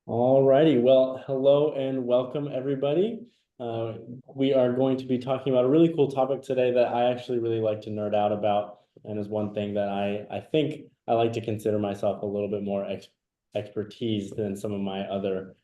All righty. Well, hello and welcome everybody. Uh, we are going to be talking about a really cool topic today that I actually really like to nerd out about, and is one thing that I think I like to consider myself a little bit more expertise than some of my other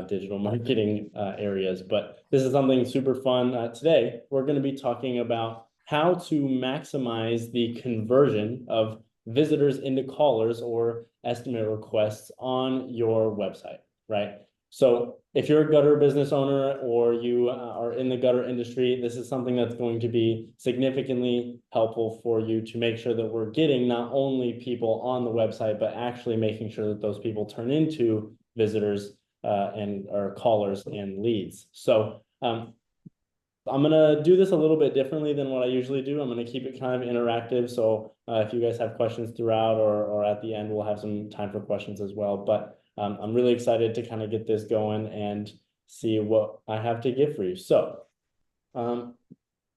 digital marketing areas. But this is something super fun. Today, we're going to be talking about how to maximize the conversion of visitors into callers or estimate requests on your website, right? So if you're a gutter business owner or you are in the gutter industry, this is something that's going to be significantly helpful for you to make sure that we're getting not only people on the website, but actually making sure that those people turn into visitors and or callers and leads. So I'm gonna do this a little bit differently than what I usually do. I'm gonna keep it kind of interactive. So if you guys have questions throughout or at the end, we'll have some time for questions as well. But I'm really excited to kind of get this going and see what I have to give for you. So um,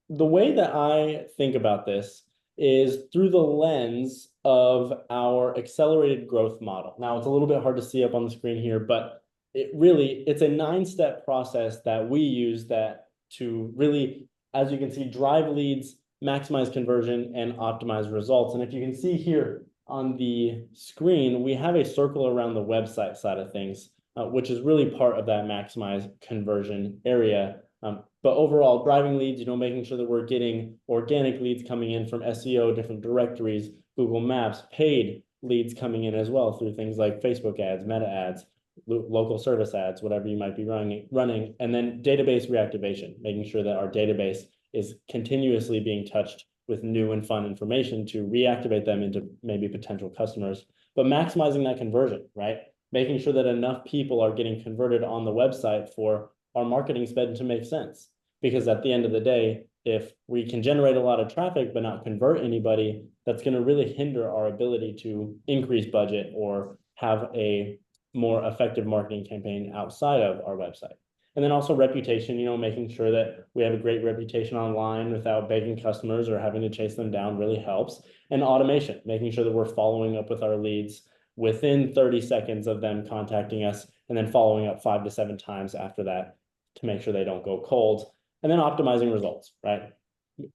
the way that I think about this is through the lens of our accelerated growth model. Now, it's a little bit hard to see up on the screen here, but it's a 9-step process that we use that to really, as you can see, drive leads, maximize conversion, and optimize results. And if you can see here on the screen, we have a circle around the website side of things, which is really part of that maximize conversion area. But overall, driving leads, making sure that we're getting organic leads coming in from SEO, different directories, Google Maps, paid leads coming in as well through things like Facebook ads, Meta ads, local service ads, whatever you might be running, and then database reactivation, making sure that our database is continuously being touched with new and fun information to reactivate them into maybe potential customers, but maximizing that conversion, right? Making sure that enough people are getting converted on the website for our marketing spend to make sense. Because at the end of the day, if we can generate a lot of traffic but not convert anybody, that's going to really hinder our ability to increase budget or have a more effective marketing campaign outside of our website. And then also reputation, making sure that we have a great reputation online without begging customers or having to chase them down really helps. And automation, making sure that we're following up with our leads within 30 seconds of them contacting us, and then following up 5 to 7 times after that to make sure they don't go cold. And then optimizing results, right?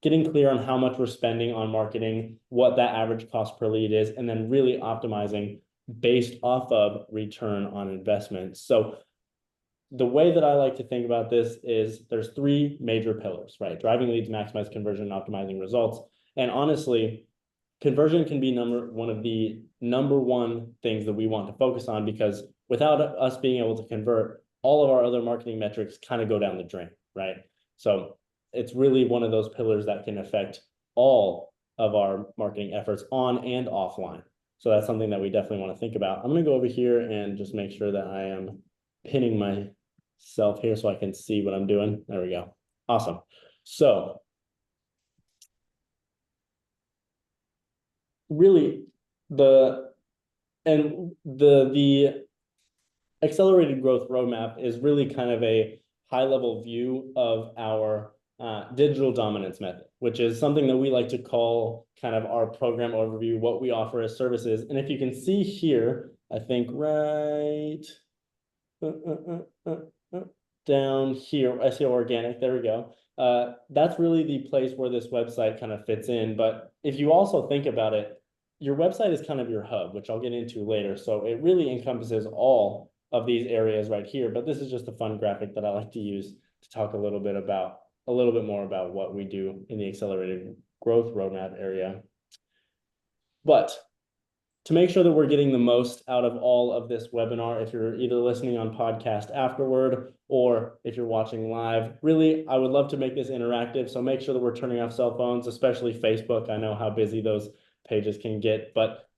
Getting clear on how much we're spending on marketing, what that average cost per lead is, and then really optimizing based off of return on investment. So the way that I like to think about this is there's 3 major pillars, right? Driving leads, maximize conversion, optimizing results. And honestly, conversion can be one of the number one things that we want to focus on, because without us being able to convert, all of our other marketing metrics kind of go down the drain, right? So it's really one of those pillars that can affect all of our marketing efforts on and offline. So that's something that we definitely want to think about. I'm going to go over here and just make sure that I am pinning myself here so I can see what I'm doing. There we go. Awesome. So really the the accelerated growth roadmap is really kind of a high level view of our digital dominance method, which is something that we like to call kind of our program overview, what we offer as services. And if you can see here, I think right down here, SEO organic, there we go. That's really the place where this website kind of fits in. But if you also think about it, your website is kind of your hub, which I'll get into later. So it really encompasses all of these areas right here. But this is just a fun graphic that I like to use to talk a little bit more about what we do in the accelerated growth roadmap area. But to make sure that we're getting the most out of all of this webinar, if you're either listening on podcast afterward or if you're watching live, really, I would love to make this interactive. So make sure that we're turning off cell phones, especially Facebook. I know how busy those pages can get, but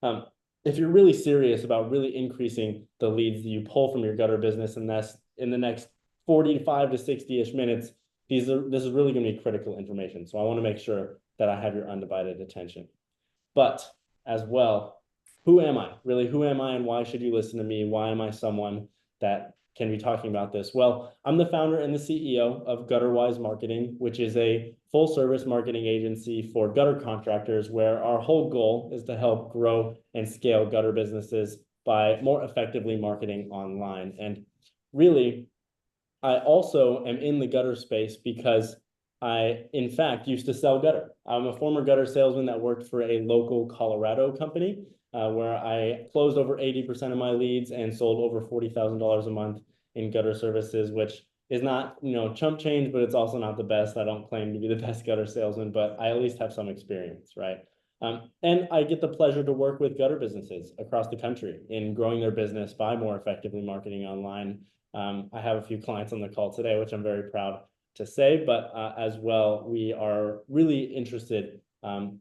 if you're really serious about really increasing the leads that you pull from your gutter business, and that's in the next 45 to 60-ish minutes, this is really going to be critical information. So I want to make sure that I have your undivided attention. But as well, who am I? Really, who am I and why should you listen to me? Why am I someone that can be talking about this? Well, I'm the founder and the CEO of Gutterwise Marketing, which is a full service marketing agency for gutter contractors, where our whole goal is to help grow and scale gutter businesses by more effectively marketing online. And really, I also am in the gutter space because I, in fact, used to sell gutter. I'm a former gutter salesman that worked for a local Colorado company where I closed over 80% of my leads and sold over $40,000 a month in gutter services, which is not, chump change, but it's also not the best. I don't claim to be the best gutter salesman, but I at least have some experience, right? And I get the pleasure to work with gutter businesses across the country in growing their business by more effectively marketing online. I have a few clients on the call today, which I'm very proud to say, but as well, we are really interested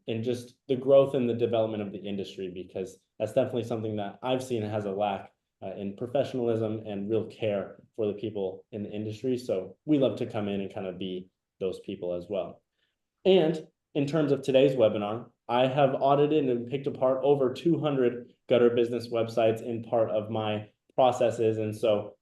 in just the growth and the development of the industry, because that's definitely something that I've seen has a lack in professionalism and real care for the people in the industry. So we love to come in and kind of be those people as well. And in terms of today's webinar, I have audited and picked apart over 200 gutter business websites in part of my processes. And so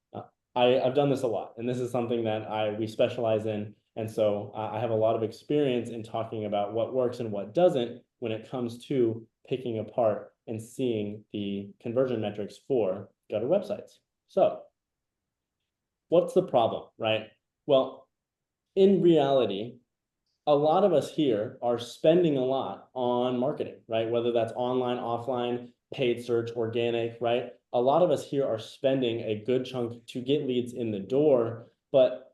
I've done this a lot, and this is something that we specialize in. And so I have a lot of experience in talking about what works and what doesn't when it comes to picking apart and seeing the conversion metrics for gutter websites. So what's the problem, right? Well, in reality, a lot of us here are spending a lot on marketing, right? Whether that's online, offline, paid search, organic, right? A lot of us here are spending a good chunk to get leads in the door, but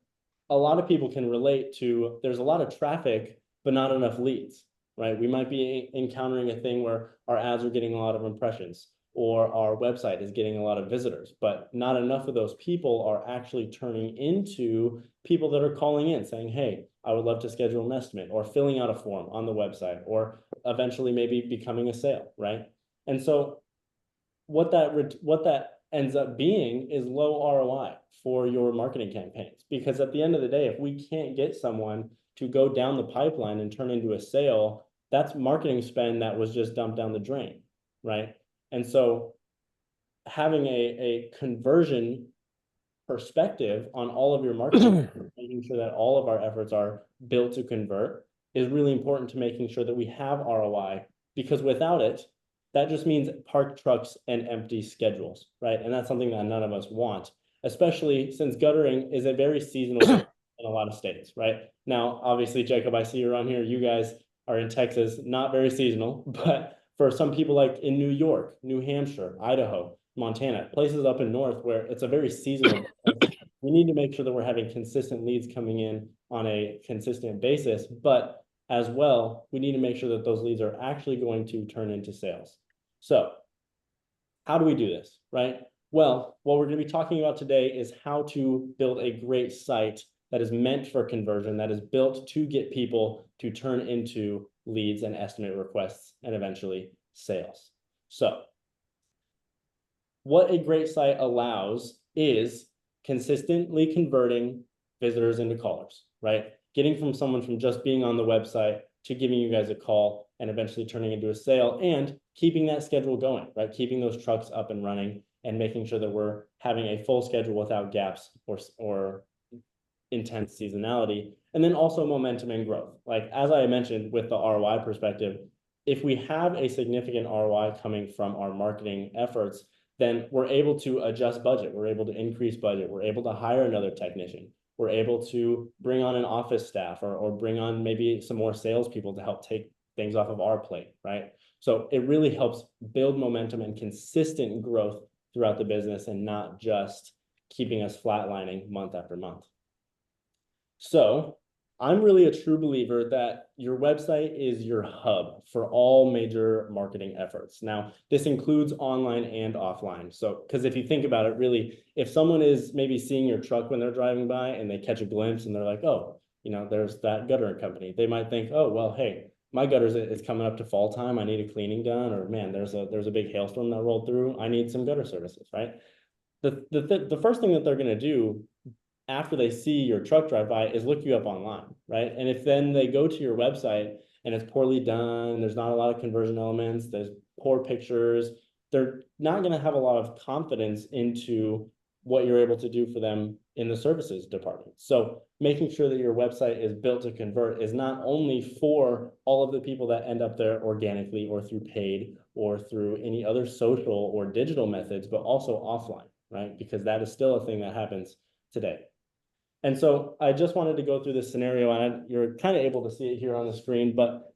a lot of people can relate to there's a lot of traffic, but not enough leads, right? We might be encountering a thing where our ads are getting a lot of impressions or our website is getting a lot of visitors, but not enough of those people are actually turning into people that are calling in saying, hey, I would love to schedule an estimate, or filling out a form on the website, or eventually maybe becoming a sale, right? And so what that ends up being is low ROI for your marketing campaigns, because at the end of the day, if we can't get someone to go down the pipeline and turn into a sale, that's marketing spend that was just dumped down the drain, right? And so having a conversion perspective on all of your marketing, making sure that all of our efforts are built to convert, is really important to making sure that we have ROI, because without it, that just means parked trucks and empty schedules, right? And that's something that none of us want, especially since guttering is a very seasonal in a lot of states, right? Now, obviously, Jacob, I see you're on here. You guys are in Texas, not very seasonal, but for some people like in New York, New Hampshire, Idaho, Montana, places up in north where it's a very seasonal, we need to make sure that we're having consistent leads coming in on a consistent basis, but as well, we need to make sure that those leads are actually going to turn into sales. So how do we do this, right? Well, what we're going to be talking about today is how to build a great site that is meant for conversion, that is built to get people to turn into leads and estimate requests and eventually sales. So what a great site allows is consistently converting visitors into callers, right? Getting from someone from just being on the website to giving you guys a call and eventually turning into a sale, and keeping that schedule going, right? Keeping those trucks up and running and making sure that we're having a full schedule without gaps or intense seasonality. And then also momentum and growth. Like, as I mentioned with the ROI perspective, if we have a significant ROI coming from our marketing efforts, then we're able to adjust budget. We're able to increase budget. We're able to hire another technician. We're able to bring on an office staff or bring on maybe some more salespeople to help take things off of our plate, right? So it really helps build momentum and consistent growth throughout the business, and not just keeping us flatlining month after month. So I'm really a true believer that your website is your hub for all major marketing efforts. Now, this includes online and offline. So, because if you think about it, really, if someone is maybe seeing your truck when they're driving by and they catch a glimpse and they're like, oh, there's that guttering company, they might think, oh, well, hey, my gutters is coming up to fall time. I need a cleaning done, or man, there's a big hailstorm that rolled through. I need some gutter services, right? The first thing that they're going to do after they see your truck drive by is look you up online, right? And if then they go to your website and it's poorly done, there's not a lot of conversion elements, there's poor pictures, they're not going to have a lot of confidence into what you're able to do for them in the services department. So making sure that your website is built to convert is not only for all of the people that end up there organically or through paid or through any other social or digital methods, but also offline, right? Because that is still a thing that happens today. And so I just wanted to go through this scenario, and you're kind of able to see it here on the screen, but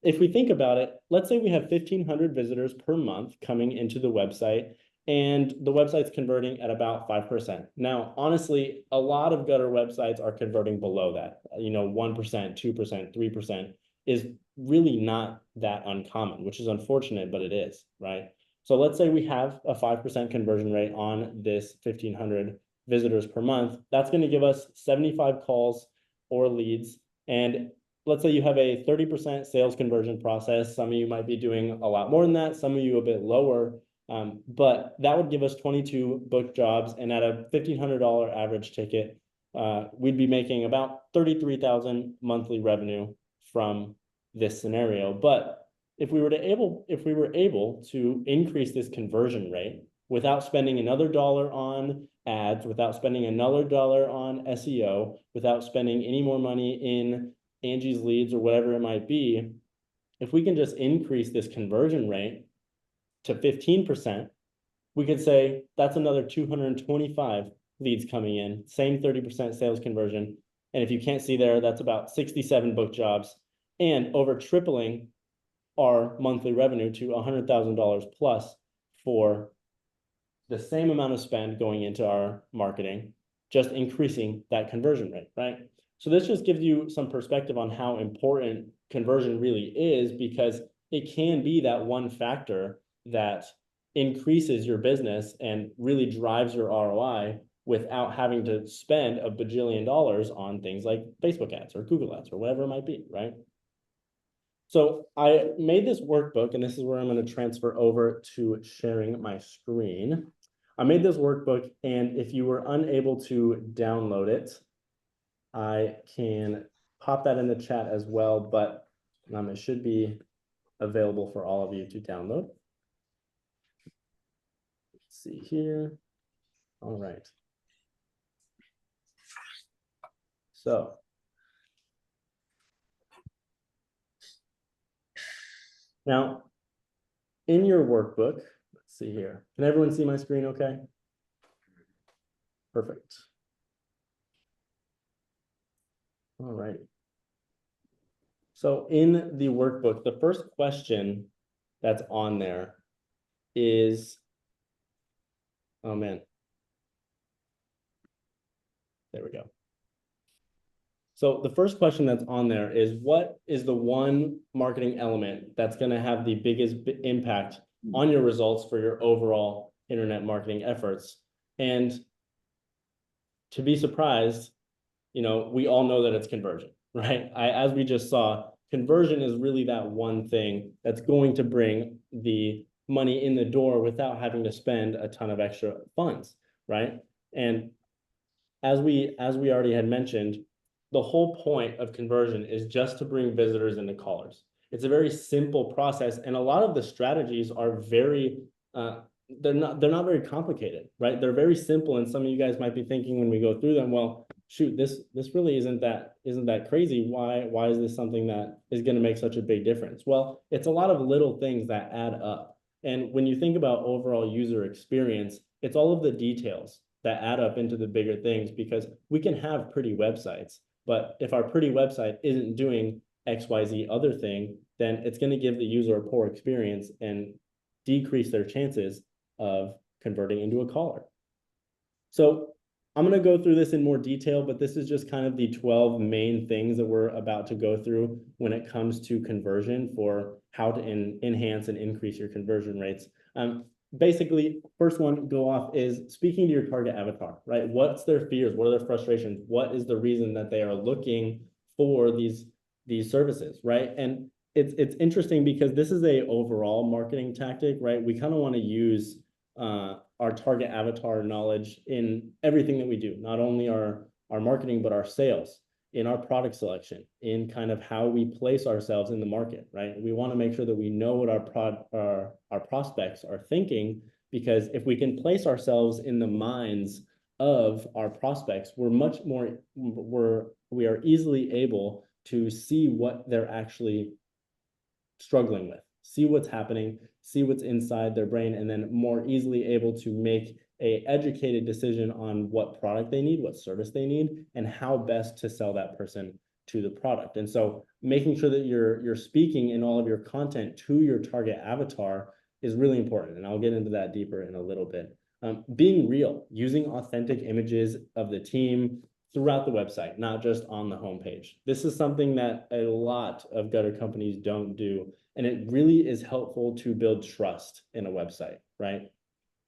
if we think about it, let's say we have 1,500 visitors per month coming into the website, and the website's converting at about 5%. Now, honestly, a lot of gutter websites are converting below that. 1%, 2%, 3% is really not that uncommon, which is unfortunate, but it is, right? So let's say we have a 5% conversion rate on this 1,500 visitors per month. That's going to give us 75 calls or leads. And let's say you have a 30% sales conversion process. Some of you might be doing a lot more than that, some of you a bit lower. But that would give us 22 booked jobs, and at a $1,500 average ticket, we'd be making about 33,000 monthly revenue from this scenario. But if we were able to increase this conversion rate without spending another dollar on ads, without spending another dollar on SEO, without spending any more money in Angie's Leads or whatever it might be, if we can just increase this conversion rate to 15%, we could say that's another 225 leads coming in, same 30% sales conversion. And if you can't see there, that's about 67 booked jobs, and over tripling our monthly revenue to $100,000 plus for the same amount of spend going into our marketing, just increasing that conversion rate, right? So this just gives you some perspective on how important conversion really is, because it can be that one factor that increases your business and really drives your ROI without having to spend a bajillion dollars on things like Facebook ads or Google ads or whatever it might be, right? So I made this workbook, and this is where I'm going to transfer over to sharing my screen. I made this workbook, and if you were unable to download it, I can pop that in the chat as well, but it should be available for all of you to download. Let's see here. All right. So now in your workbook, let's see here. Can everyone see my screen okay? Perfect. All right. So in the workbook, the first question that's on there is, oh man, there we go. So the first question that's on there is, what is the one marketing element that's going to have the biggest impact on your results for your overall internet marketing efforts? And to be surprised, we all know that it's conversion, right? As we just saw, conversion is really that one thing that's going to bring the money in the door without having to spend a ton of extra funds, right? And as we already had mentioned, the whole point of conversion is just to bring visitors into callers. It's a very simple process, and a lot of the strategies are very they're not very complicated, right? They're very simple, and some of you guys might be thinking when we go through them, well, shoot, this really isn't that crazy. Why is this something that is going to make such a big difference? Well, it's a lot of little things that add up. And when you think about overall user experience, it's all of the details that add up into the bigger things, because we can have pretty websites, but if our pretty website isn't doing XYZ other thing, then it's going to give the user a poor experience and decrease their chances of converting into a caller. So I'm going to go through this in more detail, but this is just kind of the 12 main things that we're about to go through when it comes to conversion, for how to enhance and increase your conversion rates. Basically, first one to go off is speaking to your target avatar, right? What's their fears? What are their frustrations? What is the reason that they are looking for these services, right? And it's interesting because this is a overall marketing tactic, right? We kind of want to use our target avatar knowledge in everything that we do, not only our marketing, but our sales, in our product selection, in kind of how we place ourselves in the market, right? We want to make sure that we know what our prospects are thinking, because if we can place ourselves in the minds of our prospects, we are easily able to see what they're actually struggling with. see what's happening, see what's inside their brain, and then more easily able to make a educated decision on what product they need, what service they need, and how best to sell that person to the product. And so making sure that you're speaking in all of your content to your target avatar is really important. And I'll get into that deeper in a little bit. Being real, using authentic images of the team throughout the website, not just on the homepage. This is something that a lot of gutter companies don't do. And it really is helpful to build trust in a website, right?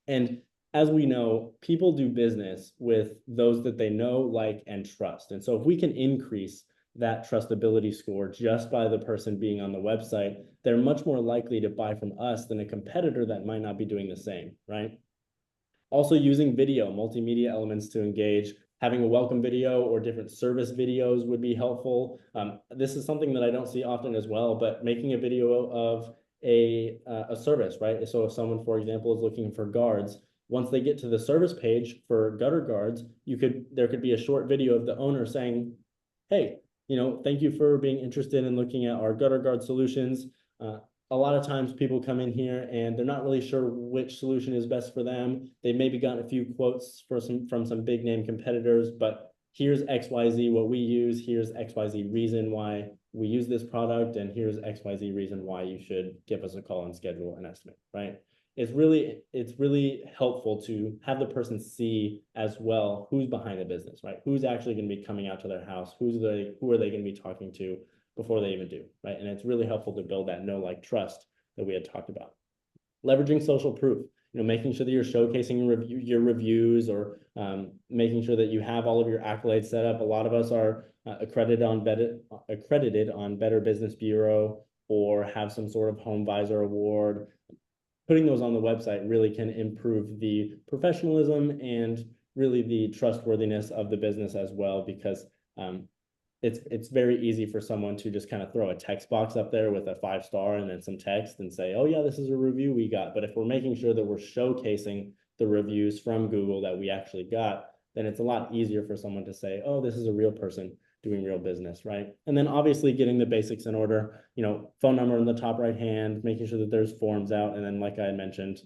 And as we know, people do business with those that they know, like, and trust. And so if we can increase that trustability score just by the person being on the website, they're much more likely to buy from us than a competitor that might not be doing the same, right? Also using video, multimedia elements to engage, having a welcome video or different service videos would be helpful. This is something that I don't see often as well, but making a video of a service, right? So if someone, for example, is looking for guards, once they get to the service page for gutter guards, there could be a short video of the owner saying, hey, thank you for being interested in looking at our gutter guard solutions. A lot of times people come in here and they're not really sure which solution is best for them. They've maybe gotten a few quotes from some big name competitors, but here's XYZ what we use, here's XYZ reason why we use this product, and here's XYZ reason why you should give us a call and schedule an estimate, right? It's really helpful to have the person see as well who's behind the business, right? Who's actually going to be coming out to their house? Who are they going to be talking to before they even do, right? And it's really helpful to build that know, like, trust that we had talked about. Leveraging social proof, making sure that you're showcasing your reviews, or making sure that you have all of your accolades set up. A lot of us are accredited on Better Business Bureau, or have some sort of HomeVisor award. Putting those on the website really can improve the professionalism and really the trustworthiness of the business as well, because it's very easy for someone to just kind of throw a text box up there with a 5-star and then some text and say, oh yeah, this is a review we got. But if we're making sure that we're showcasing the reviews from Google that we actually got, then it's a lot easier for someone to say, oh, this is a real person doing real business, right? And then obviously getting the basics in order, phone number in the top right hand, making sure that there's forms out. And then, like I mentioned,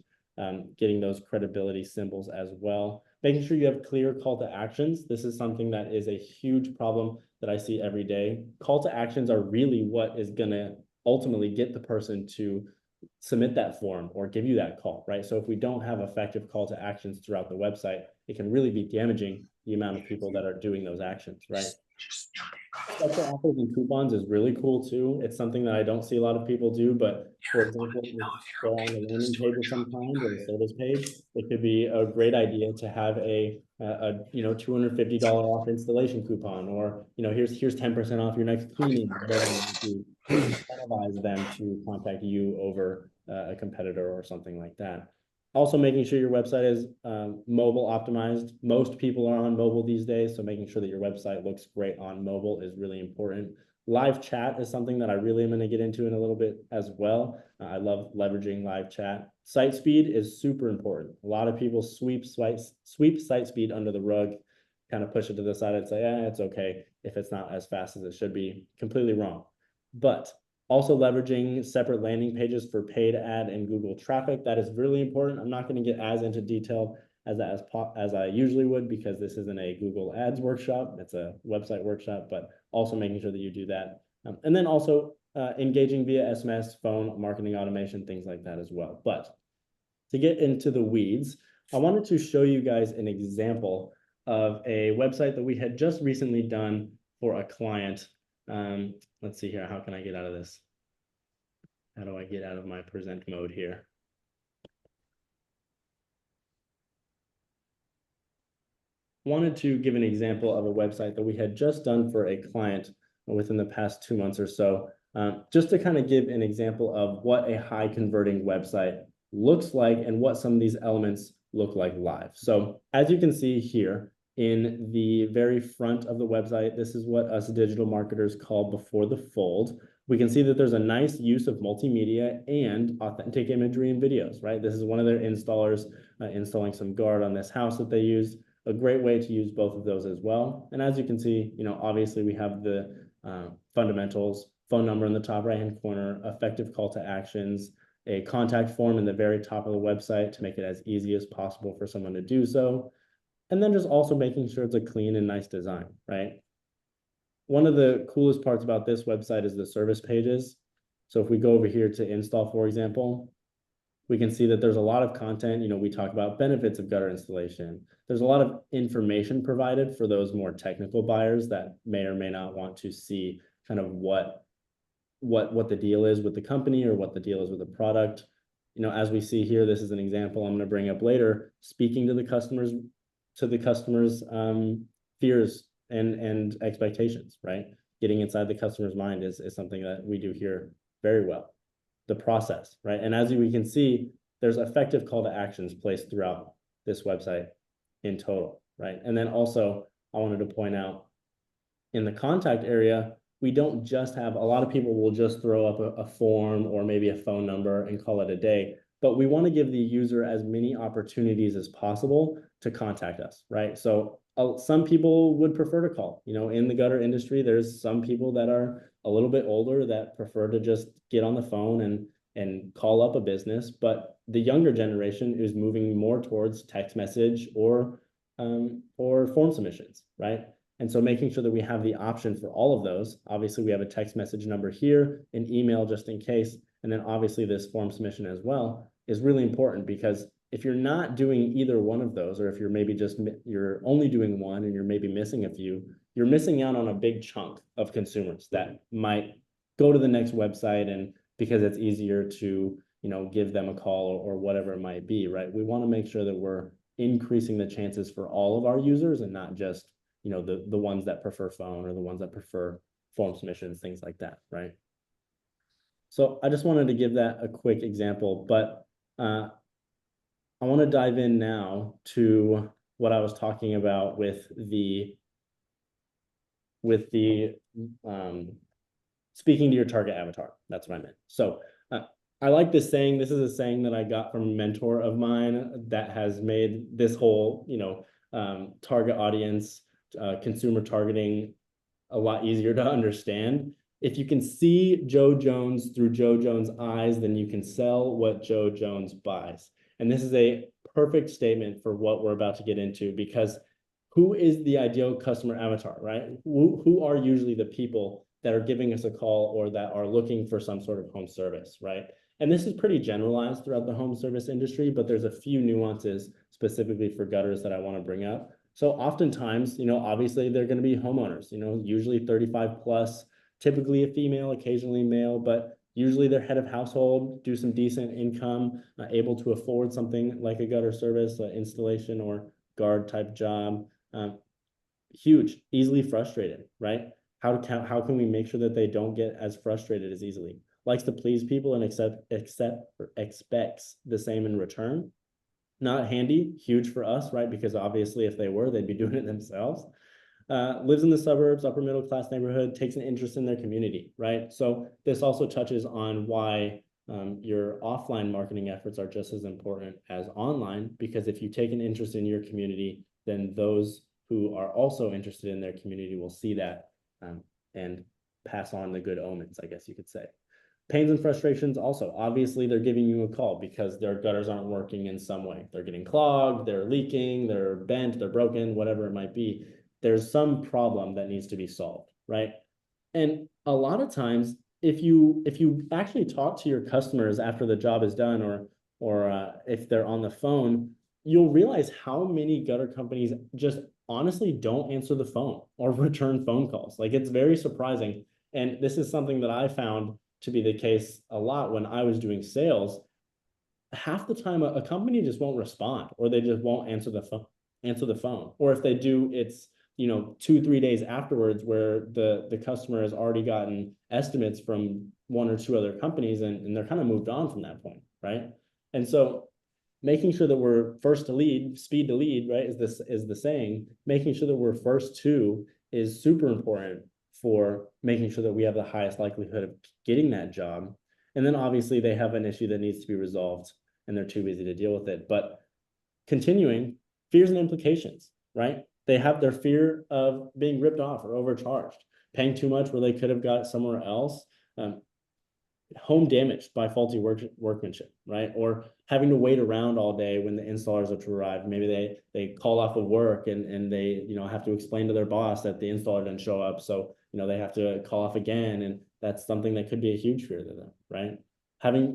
getting those credibility symbols as well. Making sure you have clear call to actions. This is something that is a huge problem that I see every day. Call to actions are really what is going to ultimately get the person to submit that form or give you that call, right? So if we don't have effective call to actions throughout the website, it can really be damaging the amount of people that are doing those actions, right? Special offers and coupons is really cool too. It's something that I don't see a lot of people do, but for example, if you go on the landing page of some kind or the service page, it could be a great idea to have a $250 off installation coupon, or here's 10% off your next cleaning, to incentivize them to contact you over a competitor or something like that. Also making sure your website is mobile optimized. Most people are on mobile these days, so making sure that your website looks great on mobile is really important. Live chat is something that I really am going to get into in a little bit as well. I love leveraging live chat. Site speed is super important. A lot of people sweep site speed under the rug, kind of push it to the side and say, it's okay if it's not as fast as it should be. Completely wrong. But also leveraging separate landing pages for paid ad and Google traffic. That is really important. I'm not going to get as into detail as I usually would, because this isn't a Google Ads workshop. It's a website workshop, but also making sure that you do that. And then also engaging via SMS, phone, marketing automation, things like that as well. But to get into the weeds, I wanted to show you guys an example of a website that we had just recently done for a client. Let's see here. How can I get out of this? How do I get out of my present mode here? Wanted to give an example of a website that we had just done for a client within the past 2 months or so, just to kind of give an example of what a high converting website looks like and what some of these elements look like live. So as you can see here, in the very front of the website, this is what us digital marketers call before the fold. We can see that there's a nice use of multimedia and authentic imagery and videos, right? This is one of their installers installing some guard on this house that they used. A great way to use both of those as well. And as you can see, obviously we have the fundamentals, phone number in the top right-hand corner, effective call to actions, a contact form in the very top of the website to make it as easy as possible for someone to do so. And then just also making sure it's a clean and nice design, right? One of the coolest parts about this website is the service pages. So if we go over here to install, for example, we can see that there's a lot of content. We talk about benefits of gutter installation. There's a lot of information provided for those more technical buyers that may or may not want to see kind of what the deal is with the company or what the deal is with the product. As we see here, this is an example I'm going to bring up later, speaking to the customers' fears and expectations, right? Getting inside the customer's mind is something that we do here very well. The process, right? And as we can see, there's effective call to actions placed throughout this website in total, right? And then also, I wanted to point out in the contact area, we don't just have, a lot of people will just throw up a form or maybe a phone number and call it a day, but we want to give the user as many opportunities as possible to contact us, right? So some people would prefer to call. In the gutter industry, there's some people that are a little bit older that prefer to just get on the phone and call up a business, but the younger generation is moving more towards text message or form submissions, right? And so making sure that we have the option for all of those. Obviously, we have a text message number here, an email just in case, and then obviously this form submission as well is really important, because if you're not doing either one of those, or if you're maybe you're only doing one and you're maybe missing a few, you're missing out on a big chunk of consumers that might go to the next website, and because it's easier to give them a call or whatever it might be, right? We want to make sure that we're increasing the chances for all of our users and not just the ones that prefer phone or the ones that prefer form submissions, things like that, right? So I just wanted to give that a quick example, but I want to dive in now to what I was talking about with the speaking to your target avatar. That's what I meant. So I like this saying. This is a saying that I got from a mentor of mine that has made this whole, target audience, consumer targeting a lot easier to understand. If you can see Joe Jones through Joe Jones' eyes, then you can sell what Joe Jones buys. And this is a perfect statement for what we're about to get into, because who is the ideal customer avatar, right? Who are usually the people that are giving us a call or that are looking for some sort of home service, right? And this is pretty generalized throughout the home service industry, but there's a few nuances specifically for gutters that I want to bring up. So oftentimes, obviously they're going to be homeowners, usually 35 plus, typically a female, occasionally male, but usually they're head of household, do some decent income, able to afford something like a gutter service, installation or guard type job. Huge, easily frustrated, right? How can we make sure that they don't get as frustrated as easily? Likes to please people and expects the same in return. Not handy, huge for us, right? Because obviously if they were, they'd be doing it themselves. Lives in the suburbs, upper middle class neighborhood, takes an interest in their community, right? So this also touches on why your offline marketing efforts are just as important as online, because if you take an interest in your community, then those who are also interested in their community will see that and pass on the good omens, I guess you could say. Pains and frustrations also, obviously they're giving you a call because their gutters aren't working in some way. They're getting clogged, they're leaking, they're bent, they're broken, whatever it might be. There's some problem that needs to be solved, right? And a lot of times, if you actually talk to your customers after the job is done, or if they're on the phone, you'll realize how many gutter companies just honestly don't answer the phone or return phone calls. Like, it's very surprising. And this is something that I found to be the case a lot when I was doing sales. Half the time a company just won't respond, or they just won't answer the phone. Or if they do, it's 2-3 days afterwards, where the customer has already gotten estimates from one or two other companies, and they're kind of moved on from that point, right? And so making sure that we're first to lead, speed to lead, right, is the saying. Making sure that we're first to is super important for making sure that we have the highest likelihood of getting that job. And then obviously they have an issue that needs to be resolved and they're too busy to deal with it. But continuing, fears and implications, right? They have their fear of being ripped off or overcharged, paying too much where they could have got somewhere else, home damaged by faulty workmanship, right? Or having to wait around all day when the installers are to arrive. Maybe they call off of work and they, have to explain to their boss that the installer didn't show up. So, they have to call off again. And that's something that could be a huge fear to them, right?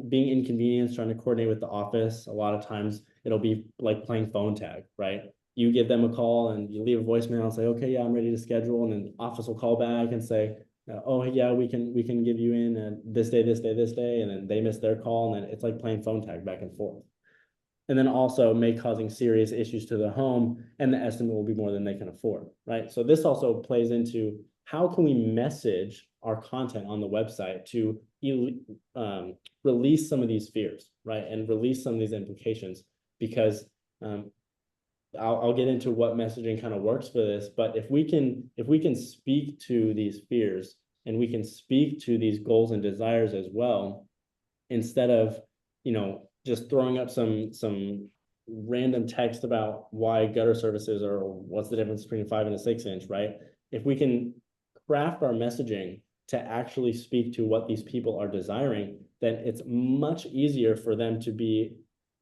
Being inconvenienced, trying to coordinate with the office. A lot of times it'll be like playing phone tag, right? You give them a call and you leave a voicemail and say, okay, yeah, I'm ready to schedule. And then the office will call back and say, oh yeah, we can give you in this day, this day, this day, and then they miss their call, and then it's like playing phone tag back and forth. And then also may causing serious issues to the home, and the estimate will be more than they can afford, right? So this also plays into how can we message our content on the website to release some of these fears, right? And release some of these implications, because I'll get into what messaging kind of works for this, but if we can speak to these fears and we can speak to these goals and desires as well, instead of, just throwing up some random text about why gutter services or what's the difference between a 5 and a 6 inch, right? If we can craft our messaging to actually speak to what these people are desiring, then it's much easier for them to be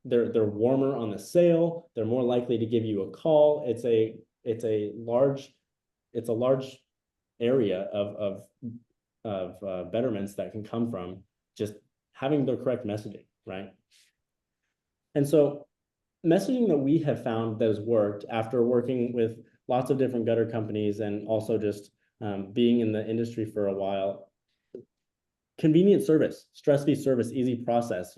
they're warmer on the sale. They're more likely to give you a call. It's a large area of betterments that can come from just having the correct messaging, right? And so messaging that we have found that has worked after working with lots of different gutter companies and also just being in the industry for a while: convenient service, stress-free service, easy process.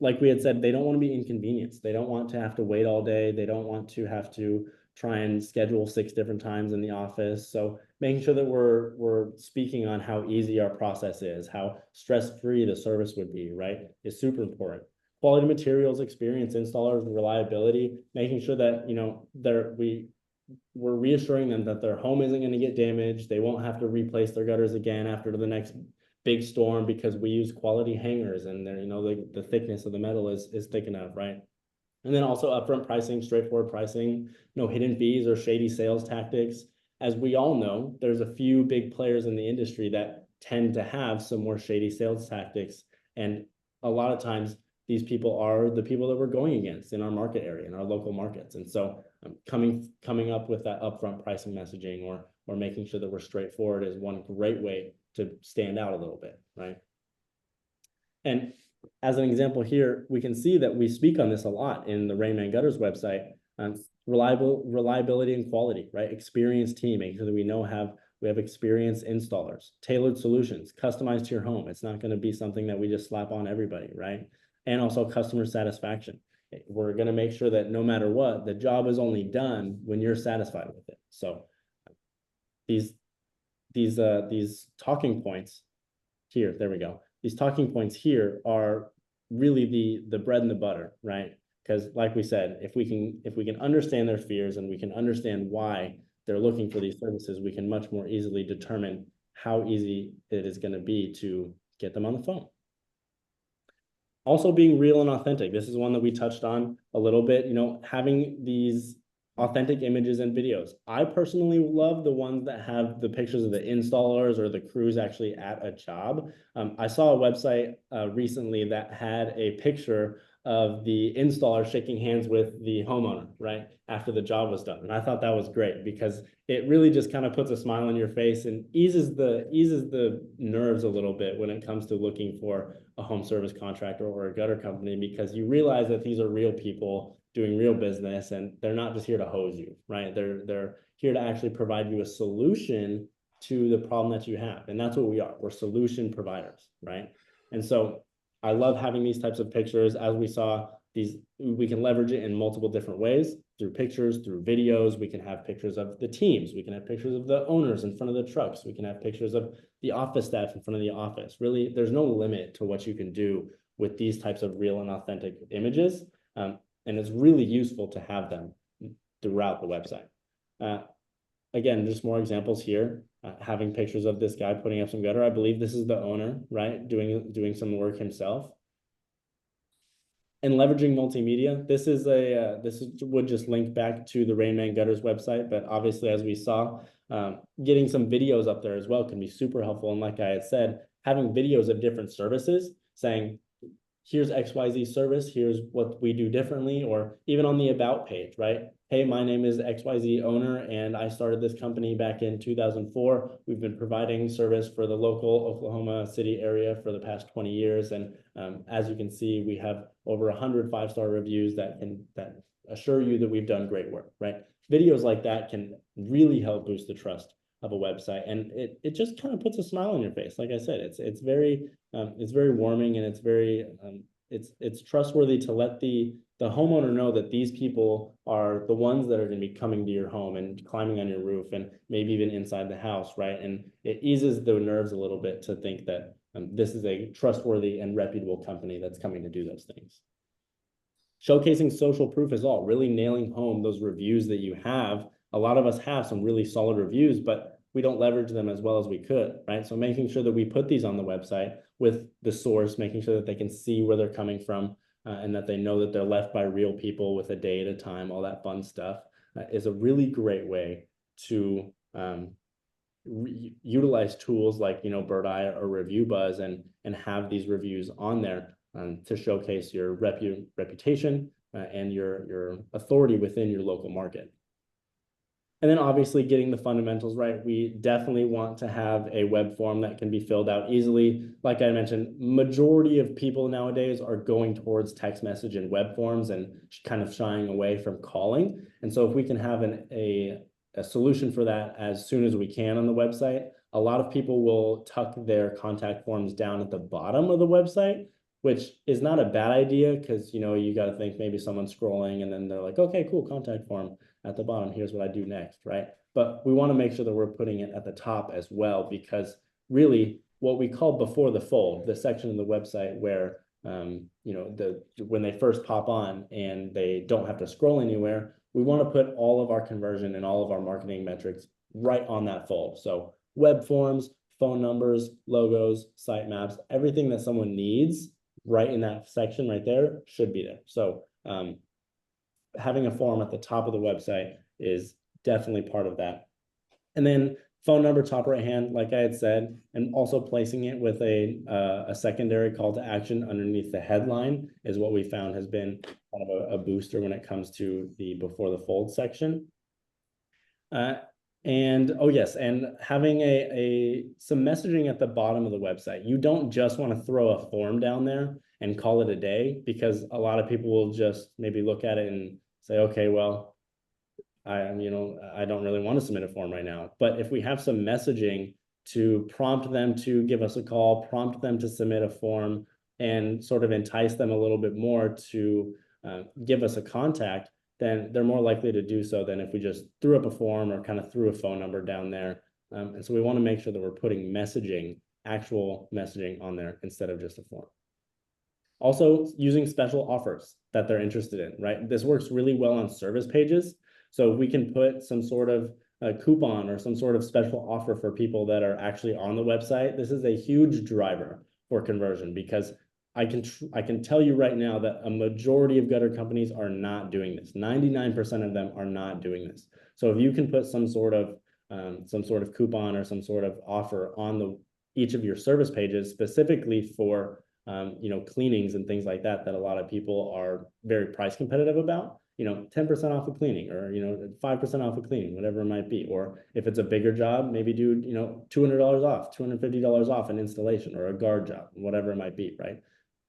Like we had said, they don't want to be inconvenienced. They don't want to have to wait all day. They don't want to have to try and schedule 6 different times in the office. So making sure that we're speaking on how easy our process is, how stress-free the service would be, right, is super important. Quality materials, experience installers, reliability, making sure that, we're reassuring them that their home isn't going to get damaged. They won't have to replace their gutters again after the next big storm because we use quality hangers and they're, the thickness of the metal is thick enough, right? And then also upfront pricing, straightforward pricing, no hidden fees or shady sales tactics. As we all know, there's a few big players in the industry that tend to have some more shady sales tactics. And a lot of times these people are the people that we're going against in our market area, in our local markets. And so coming up with that upfront pricing messaging or making sure that we're straightforward is one great way to stand out a little bit, right? And as an example here, we can see that we speak on this a lot in the Rain Man Gutters website. Reliability and quality, right? Experienced team, making sure that we have experienced installers, tailored solutions, customized to your home. It's not going to be something that we just slap on everybody, right? And also customer satisfaction. We're going to make sure that no matter what, the job is only done when you're satisfied with it. So these talking points here, there we go. These talking points here are really the bread and the butter, right? Because like we said, if we can understand their fears and we can understand why they're looking for these services, we can much more easily determine how easy it is going to be to get them on the phone. Also being real and authentic. This is one that we touched on a little bit, having these authentic images and videos. I personally love the ones that have the pictures of the installers or the crews actually at a job. I saw a website recently that had a picture of the installer shaking hands with the homeowner, right, after the job was done. And I thought that was great because it really just kind of puts a smile on your face and eases the nerves a little bit when it comes to looking for a home service contractor or a gutter company, because you realize that these are real people doing real business and they're not just here to hose you, right? They're here to actually provide you a solution to the problem that you have. And that's what we are. We're solution providers, right? And so I love having these types of pictures. As we saw, we can leverage it in multiple different ways, through pictures, through videos. We can have pictures of the teams. We can have pictures of the owners in front of the trucks. We can have pictures of the office staff in front of the office. Really, there's no limit to what you can do with these types of real and authentic images. And it's really useful to have them throughout the website. Again, just more examples here. Having pictures of this guy putting up some gutter. I believe this is the owner, right? Doing some work himself. And leveraging multimedia. This would just link back to the Rain Man Gutters website, but obviously, as we saw, getting some videos up there as well can be super helpful. And like I had said, having videos of different services saying, here's XYZ service, here's what we do differently, or even on the about page, right? Hey, my name is XYZ owner, and I started this company back in 2004. We've been providing service for the local Oklahoma City area for the past 20 years. And as you can see, we have over 100 5-star reviews that assure you that we've done great work, right? Videos like that can really help boost the trust of a website, and it just kind of puts a smile on your face. Like I said, it's very warming, and it's trustworthy to let the homeowner know that these people are the ones that are going to be coming to your home and climbing on your roof and maybe even inside the house, right? And it eases the nerves a little bit to think that this is a trustworthy and reputable company that's coming to do those things. Showcasing social proof is all, really nailing home those reviews that you have. A lot of us have some really solid reviews, but we don't leverage them as well as we could, right? So making sure that we put these on the website with the source, making sure that they can see where they're coming from, and that they know that they're left by real people with a day at a time, all that fun stuff, is a really great way to utilize tools like, BirdEye or ReviewBuzz and have these reviews on there to showcase your reputation and your authority within your local market. And then obviously getting the fundamentals right. We definitely want to have a web form that can be filled out easily. Like I mentioned, majority of people nowadays are going towards text message and web forms and kind of shying away from calling. And so if we can have a solution for that as soon as we can on the website, a lot of people will tuck their contact forms down at the bottom of the website, which is not a bad idea because, you got to think maybe someone's scrolling and then they're like, okay, cool, contact form at the bottom. Here's what I do next, right? But we want to make sure that we're putting it at the top as well, because really what we call before the fold, the section of the website where, when they first pop on and they don't have to scroll anywhere, we want to put all of our conversion and all of our marketing metrics right on that fold. So web forms, phone numbers, logos, sitemaps, everything that someone needs right in that section right there should be there. So having a form at the top of the website is definitely part of that. And then phone number, top right hand, like I had said, and also placing it with a secondary call to action underneath the headline is what we found has been kind of a booster when it comes to the before the fold section. And oh yes, and having some messaging at the bottom of the website. You don't just want to throw a form down there and call it a day, because a lot of people will just maybe look at it and say, okay, well, I don't really want to submit a form right now. But if we have some messaging to prompt them to give us a call, prompt them to submit a form, and sort of entice them a little bit more to give us a contact, then they're more likely to do so than if we just threw up a form or kind of threw a phone number down there. And so we want to make sure that we're putting actual messaging on there instead of just a form. Also, using special offers that they're interested in, right? This works really well on service pages. So we can put some sort of a coupon or some sort of special offer for people that are actually on the website. This is a huge driver for conversion, because I can tell you right now that a majority of gutter companies are not doing this. 99% of them are not doing this. So if you can put some sort of coupon or some sort of offer on each of your service pages specifically for cleanings and things like that a lot of people are very price competitive about, 10% off a cleaning, or 5% off a cleaning, whatever it might be. Or if it's a bigger job, maybe do $200 off, $250 off an installation or a guard job, whatever it might be, right?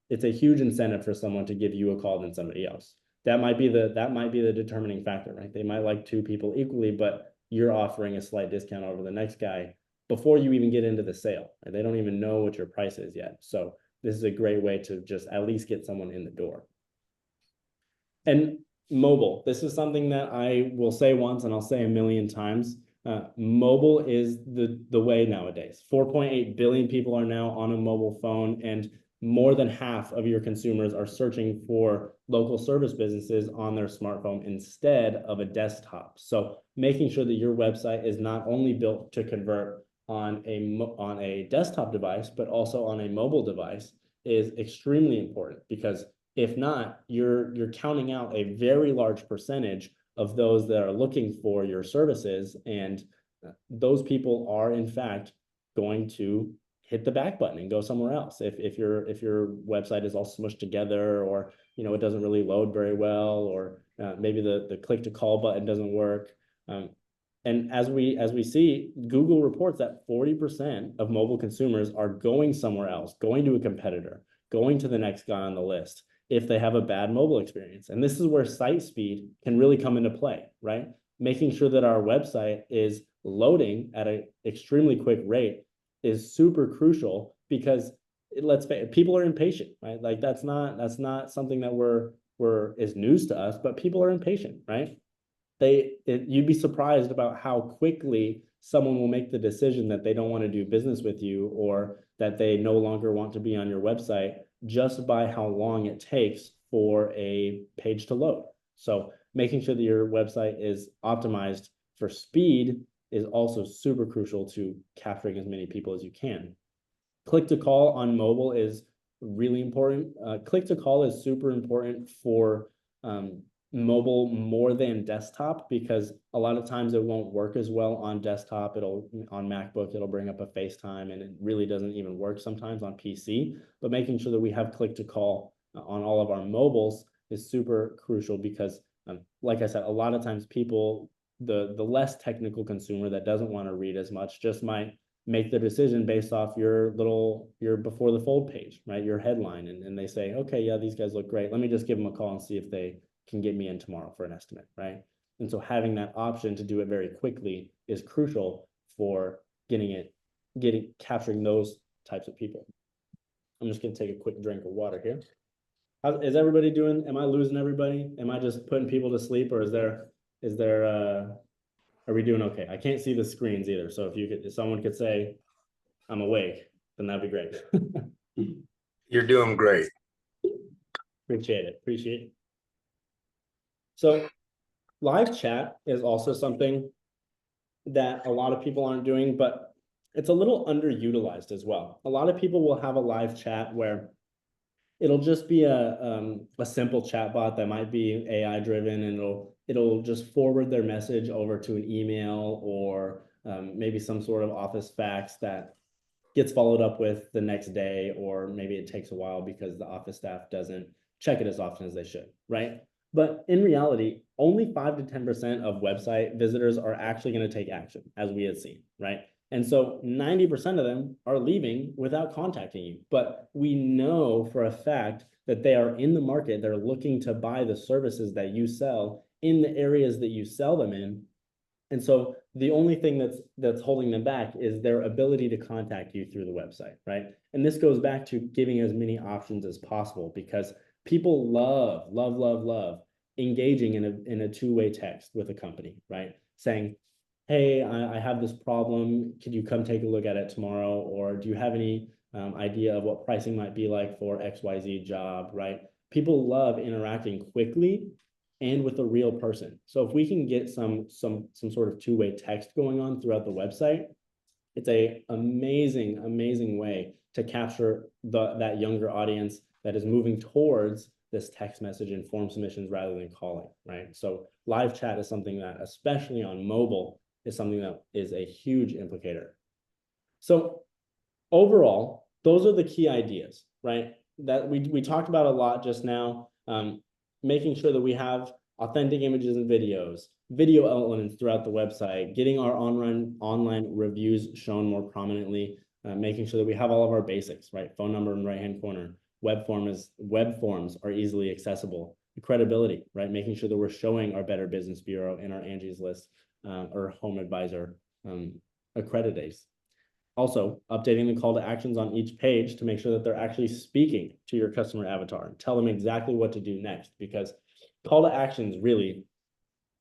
It's a huge incentive for someone to give you a call than somebody else. That might be the determining factor, right? They might like two people equally, but you're offering a slight discount over the next guy before you even get into the sale, and they don't even know what your price is yet. So this is a great way to just at least get someone in the door. And mobile, this is something that I will say once and I'll say a million times. Mobile is the way nowadays. 4.8 billion people are now on a mobile phone, and more than half of your consumers are searching for local service businesses on their smartphone instead of a desktop. So making sure that your website is not only built to convert on a desktop device, but also on a mobile device is extremely important, because if not, you're counting out a very large percentage of those that are looking for your services, and those people are in fact going to hit the back button and go somewhere else. If your website is all smushed together, or it doesn't really load very well, or maybe the click to call button doesn't work. And as we see, Google reports that 40% of mobile consumers are going somewhere else, going to a competitor, going to the next guy on the list if they have a bad mobile experience. And this is where site speed can really come into play, right? Making sure that our website is loading at an extremely quick rate is super crucial, because let's face it, people are impatient, right? Like that's not something that is news to us, but people are impatient, right? You'd be surprised about how quickly someone will make the decision that they don't want to do business with you, or that they no longer want to be on your website, just by how long it takes for a page to load. So making sure that your website is optimized for speed is also super crucial to capturing as many people as you can. Click to call on mobile is really important. Click to call is super important for mobile more than desktop, because a lot of times it won't work as well on desktop. On MacBook, it'll bring up a FaceTime, and it really doesn't even work sometimes on PC. But making sure that we have click to call on all of our mobiles is super crucial, because like I said, a lot of times people, the less technical consumer that doesn't want to read as much, just might make the decision based off your before the fold page, right? Your headline. And they say, okay, yeah, these guys look great. Let me just give them a call and see if they can get me in tomorrow for an estimate, right? And so having that option to do it very quickly is crucial for capturing those types of people. I'm just going to take a quick drink of water here. Is everybody doing? Am I losing everybody? Am I just putting people to sleep, or are we doing okay? I can't see the screens either. So if someone could say I'm awake, then that'd be great. You're doing great. Appreciate it. So live chat is also something that a lot of people aren't doing, but it's a little underutilized as well. A lot of people will have a live chat where it'll just be a simple chat bot that might be AI driven, and it'll just forward their message over to an email, or maybe some sort of office fax that gets followed up with the next day, or maybe it takes a while because the office staff doesn't check it as often as they should, right? But in reality, only 5 to 10% of website visitors are actually going to take action, as we had seen, right? And so 90% of them are leaving without contacting you. But we know for a fact that they are in the market. They're looking to buy the services that you sell in the areas that you sell them in. And so the only thing that's holding them back is their ability to contact you through the website, right? And this goes back to giving as many options as possible, because people love engaging in a two-way text with a company, right? Saying, hey, I have this problem. Could you come take a look at it tomorrow? Or do you have any idea of what pricing might be like for XYZ job, right? People love interacting quickly and with a real person. So if we can get some sort of two-way text going on throughout the website, it's a amazing way to capture that younger audience that is moving towards this text message and form submissions rather than calling, right? So live chat is something that, especially on mobile, is something that is a huge implicator. So overall, those are the key ideas, right? That we talked about a lot just now. Making sure that we have authentic images and videos, video elements throughout the website, getting our online reviews shown more prominently, making sure that we have all of our basics, right? Phone number in the right-hand corner. Web forms are easily accessible. Credibility, right? Making sure that we're showing our Better Business Bureau in our Angie's List or Home Advisor accreditations. Also, updating the call to actions on each page to make sure that they're actually speaking to your customer avatar. Tell them exactly what to do next, because call to actions, really,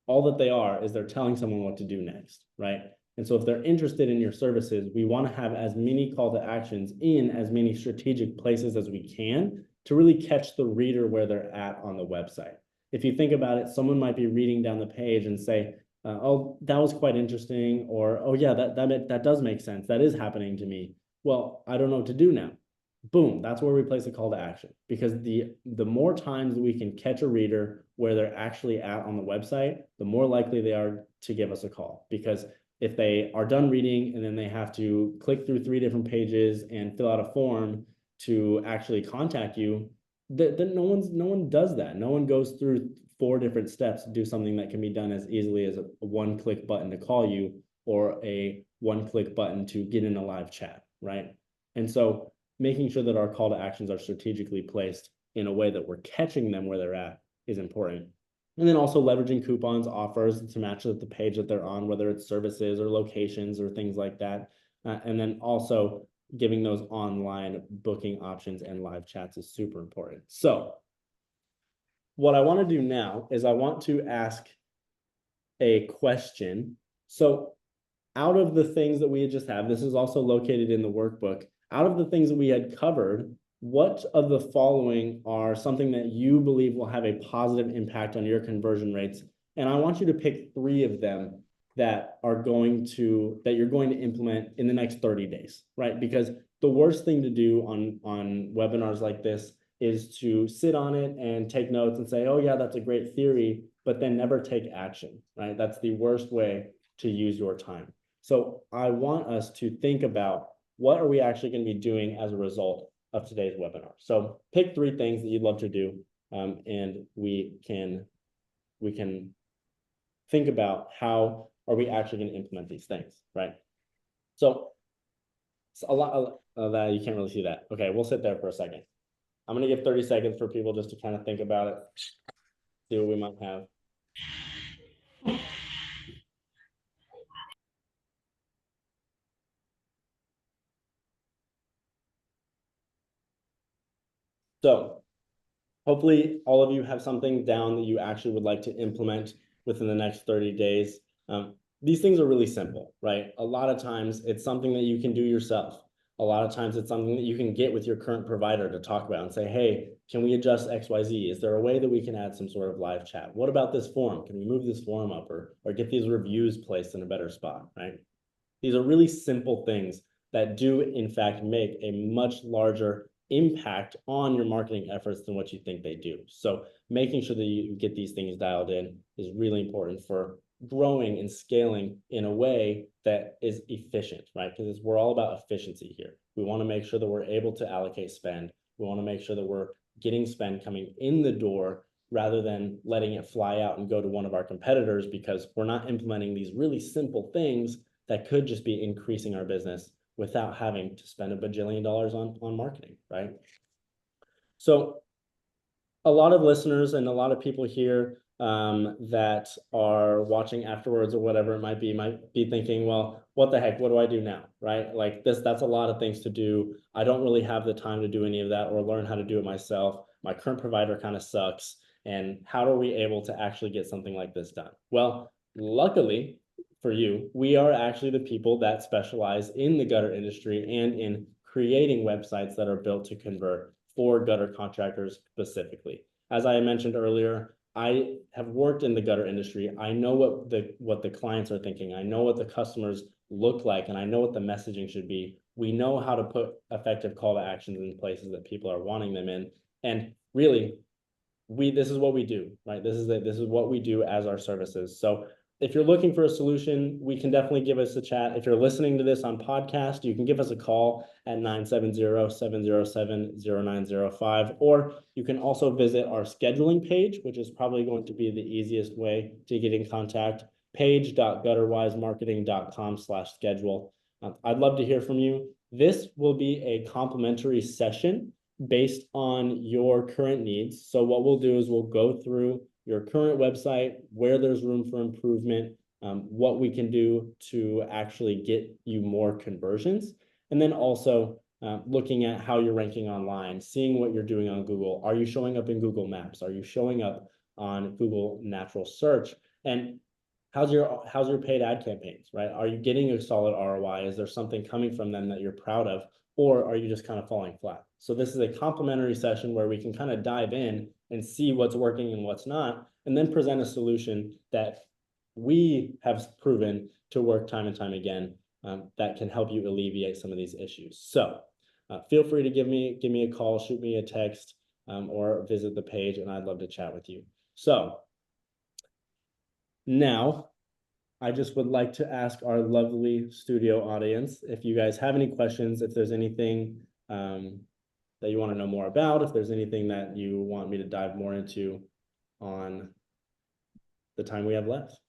all that they are is they're telling someone what to do next, right? And so if they're interested in your services, we want to have as many call to actions in as many strategic places as we can to really catch the reader where they're at on the website. If you think about it, someone might be reading down the page and say, oh, that was quite interesting, or, oh yeah, that does make sense. That is happening to me. Well, I don't know what to do now. Boom, that's where we place a call to action, because the more times we can catch a reader where they're actually at on the website, the more likely they are to give us a call. Because if they are done reading and then they have to click through 3 different pages and fill out a form to actually contact you, then no one does that. No one goes through 4 different steps to do something that can be done as easily as a one-click button to call you or a one-click button to get in a live chat, right? And so making sure that our call to actions are strategically placed in a way that we're catching them where they're at is important. And then also leveraging coupons, offers to match the page that they're on, whether it's services or locations or things like that. And then also giving those online booking options and live chats is super important. So what I want to do now is I want to ask a question. So out of the things that we just have, this is also located in the workbook. Out of the things that we had covered, what of the following are something that you believe will have a positive impact on your conversion rates? And I want you to pick 3 of them that you're going to implement in the next 30 days, right? Because the worst thing to do on webinars like this is to sit on it and take notes and say, oh yeah, that's a great theory, but then never take action, right? That's the worst way to use your time. So I want us to think about what are we actually going to be doing as a result of today's webinar. So pick 3 things that you'd love to do, and we can think about how are we actually going to implement these things, right? So it's a lot of that. You can't really see that. Okay, we'll sit there for a second. I'm going to give 30 seconds for people just to kind of think about it, see what we might have. So hopefully all of you have something down that you actually would like to implement within the next 30 days. These things are really simple, right? A lot of times it's something that you can do yourself. A lot of times it's something that you can get with your current provider to talk about and say, hey, can we adjust XYZ? Is there a way that we can add some sort of live chat? What about this form? Can we move this form up or get these reviews placed in a better spot, right? These are really simple things that do, in fact, make a much larger impact on your marketing efforts than what you think they do. So making sure that you get these things dialed in is really important for growing and scaling in a way that is efficient, right? Because we're all about efficiency here. We want to make sure that we're able to allocate spend. We want to make sure that we're getting spend coming in the door rather than letting it fly out and go to one of our competitors because we're not implementing these really simple things that could just be increasing our business without having to spend $1 bajillion on marketing, right? So a lot of listeners and a lot of people here that are watching afterwards or whatever it might be thinking, well, what the heck, what do I do now, right? Like that's a lot of things to do. I don't really have the time to do any of that or learn how to do it myself. My current provider kind of sucks. And how are we able to actually get something like this done? Well, luckily for you, we are actually the people that specialize in the gutter industry and in creating websites that are built to convert for gutter contractors specifically. As I mentioned earlier, I have worked in the gutter industry. I know what the clients are thinking. I know what the customers look like, and I know what the messaging should be. We know how to put effective call to actions in places that people are wanting them in. And really, this is what we do, right? This is what we do as our services. So if you're looking for a solution, we can definitely give us a chat. If you're listening to this on podcast, you can give us a call at 970-707-0905, or you can also visit our scheduling page, which is probably going to be the easiest way to get in contact, page.gutterwisemarketing.com/schedule. I'd love to hear from you. This will be a complimentary session based on your current needs. So what we'll do is we'll go through your current website, where there's room for improvement, what we can do to actually get you more conversions. And then also looking at how you're ranking online, seeing what you're doing on Google. Are you showing up in Google Maps? Are you showing up on Google Natural Search? And how's your paid ad campaigns, right? Are you getting a solid ROI? Is there something coming from them that you're proud of? Or are you just kind of falling flat? So this is a complimentary session where we can kind of dive in and see what's working and what's not, and then present a solution that we have proven to work time and time again that can help you alleviate some of these issues. So feel free to give me a call, shoot me a text, or visit the page, and I'd love to chat with you. So now I just would like to ask our lovely studio audience if you guys have any questions, if there's anything that you want to know more about, if there's anything that you want me to dive more into on the time we have left.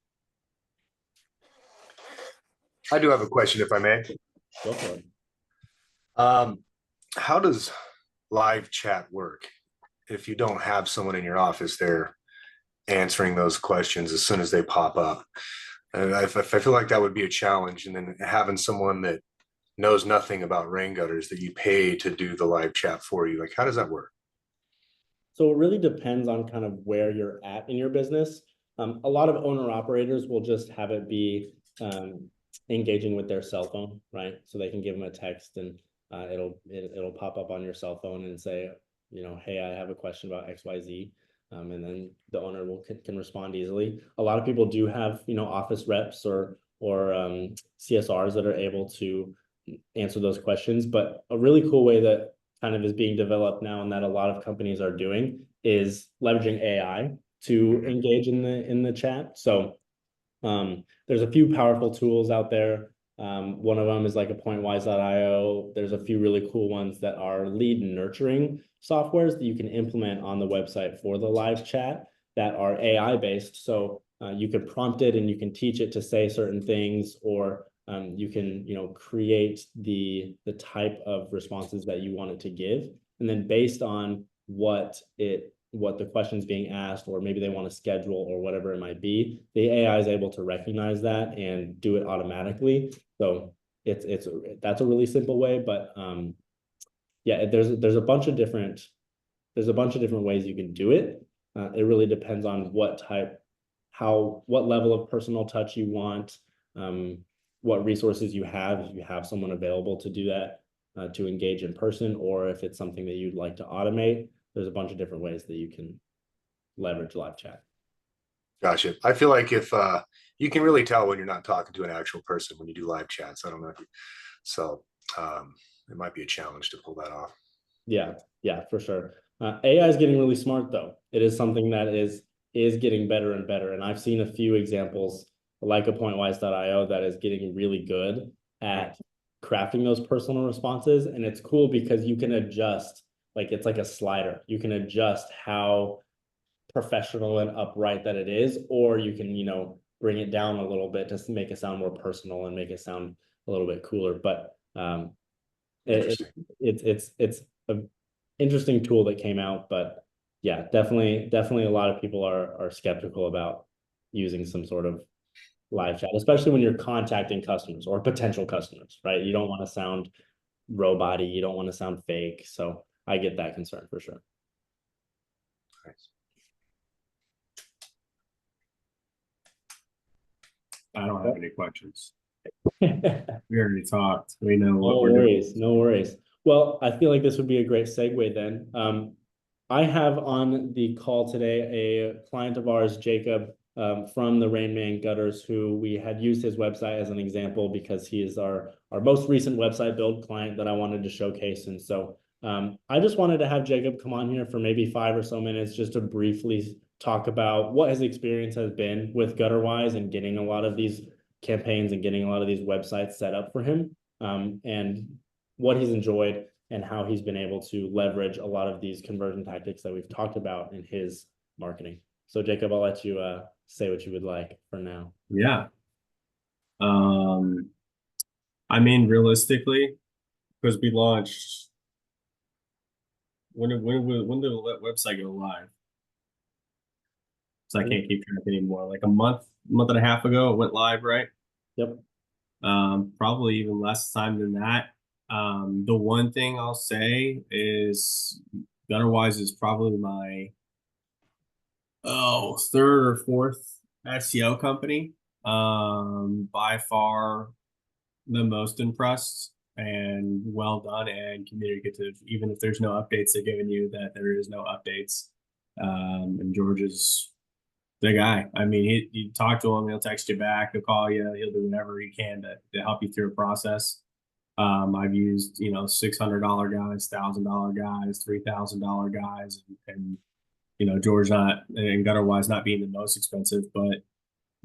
I do have a question, if I may. Go for it. How does live chat work if you don't have someone in your office there answering those questions as soon as they pop up? And I feel like that would be a challenge. And then having someone that knows nothing about rain gutters that you pay to do the live chat for you, like how does that work? So it really depends on kind of where you're at in your business. A lot of owner operators will just have it be engaging with their cell phone, right? So they can give them a text and it'll pop up on your cell phone and say, you know, hey, I have a question about XYZ. And then the owner can respond easily. A lot of people do have, you know, office reps or CSRs that are able to answer those questions. But a really cool way that kind of is being developed now and that a lot of companies are doing is leveraging AI to engage in the chat. So there's a few powerful tools out there. One of them is like a pointwise.io. There's a few really cool ones that are lead nurturing softwares that you can implement on the website for the live chat that are AI based. So you can prompt it and you can teach it to say certain things, or you can, you know, create the type of responses that you want it to give. And then based on what the question's being asked, or maybe they want to schedule or whatever it might be, the AI is able to recognize that and do it automatically. So that's a really simple way, but yeah, there's a bunch of different ways you can do it. It really depends on what level of personal touch you want, what resources you have, if you have someone available to do that, to engage in person, or if it's something that you'd like to automate. There's a bunch of different ways that you can leverage live chat. Gotcha. I feel like if you can really tell when you're not talking to an actual person when you do live chats. I don't know. So it might be a challenge to pull that off. Yeah, for sure. AI is getting really smart though. It is something that is getting better and better. And I've seen a few examples like a pointwise.io that is getting really good at crafting those personal responses. And it's cool because you can adjust, like it's like a slider. You can adjust how professional and upright that it is, or you can, you know, bring it down a little bit to make it sound more personal and make it sound a little bit cooler. But it's an interesting tool that came out. But yeah, definitely a lot of people are skeptical about using some sort of live chat, especially when you're contacting customers or potential customers, right? You don't want to sound robot-y, you don't want to sound fake. So I get that concern for sure. Nice. I don't have any questions. We already talked. We know what we're doing. Doing. No worries. Well, I feel like this would be a great segue then. I have on the call today a client of ours, Jacob, from the Rain Man Gutters, who we had used his website as an example because he is our most recent website build client that I wanted to showcase. And so I just wanted to have Jacob come on here for maybe 5 or so minutes just to briefly talk about what his experience has been with GutterWise and getting a lot of these campaigns and getting a lot of these websites set up for him, and what he's enjoyed and how he's been able to leverage a lot of these conversion tactics that we've talked about in his marketing. So Jacob, I'll let you say what you would like for now. Yeah. I mean, realistically, because we launched, when did the website go live? So I can't keep track anymore. Like a month and a half ago, it went live, right? Yep. Probably even less time than that. The one thing I'll say is GutterWise is probably my third or fourth SEO company. By far the most impressed and well done and communicative. Even if there's no updates, they're giving you that there is no updates. And George is the guy. I mean, you talk to him, he'll text you back, he'll call you, he'll do whatever he can to help you through a process. I've used, $600 guys, $1,000 guys, $3,000 guys, and George and GutterWise not being the most expensive, but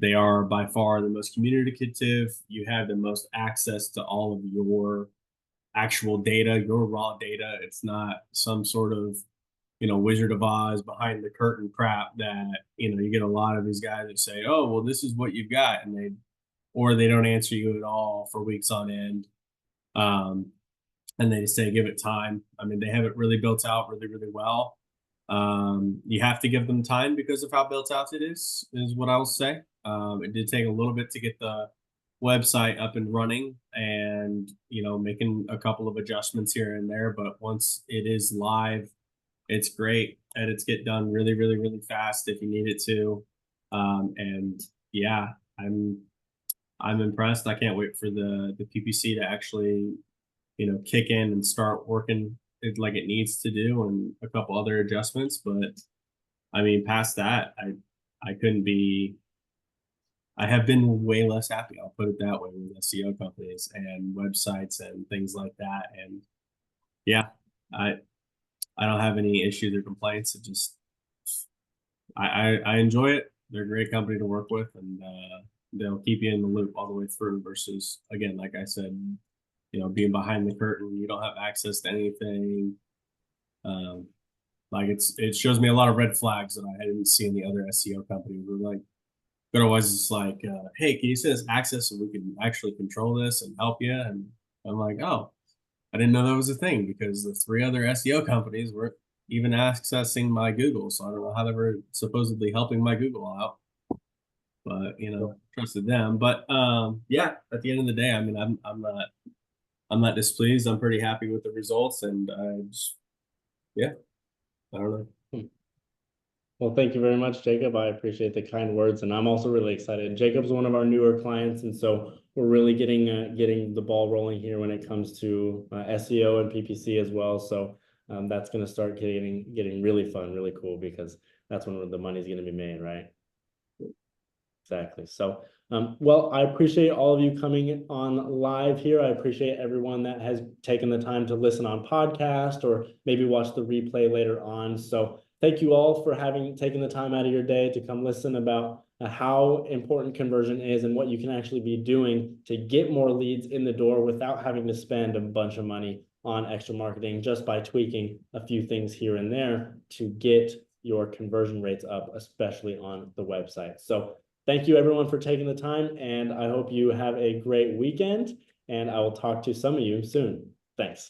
They are by far the most communicative. You have the most access to all of your actual data, your raw data. It's not some sort of, Wizard of Oz behind the curtain crap that, you get a lot of these guys that say, oh, well, this is what you've got. Or they don't answer you at all for weeks on end. And they say, give it time. I mean, they have it really built out really, really well. You have to give them time because of how built out it is what I will say. It did take a little bit to get the website up and running and, making a couple of adjustments here and there. But once it is live, it's great. Edits get done really, really, really fast if you need it to. And yeah, I'm impressed. I can't wait for the PPC to actually, kick in and start working it like it needs to do, and a couple other adjustments. But I mean, past that, I couldn't be. I have been way less happy. I'll put it that way with SEO companies and websites and things like that. And yeah, I don't have any issues or complaints. It just I enjoy it. They're a great company to work with, and they'll keep you in the loop all the way through. Versus, again, like I said, being behind the curtain, you don't have access to anything. Like it shows me a lot of red flags that I didn't see in the other SEO companies. We're like, otherwise it's like, hey, can you send us access so we can actually control this and help you? And I'm like, oh, I didn't know that was a thing, because the 3 other SEO companies weren't even accessing my Google. So I don't know how they were supposedly helping my Google out. But trusted them. But yeah, at the end of the day, I mean, I'm not displeased. I'm pretty happy with the results, and yeah, I don't know. Well, thank you very much, Jacob. I appreciate the kind words, and I'm also really excited. Jacob's one of our newer clients, and so we're really getting the ball rolling here when it comes to SEO and PPC as well. So that's going to start getting really fun, really cool, because that's when the money's going to be made, right? Exactly. So, well, I appreciate all of you coming on live here. I appreciate everyone that has taken the time to listen on podcast or maybe watch the replay later on. So thank you all for taken the time out of your day to come listen about how important conversion is and what you can actually be doing to get more leads in the door without having to spend a bunch of money on extra marketing, just by tweaking a few things here and there to get your conversion rates up, especially on the website. So thank you everyone for taking the time, and I hope you have a great weekend, and I will talk to some of you soon. Thanks.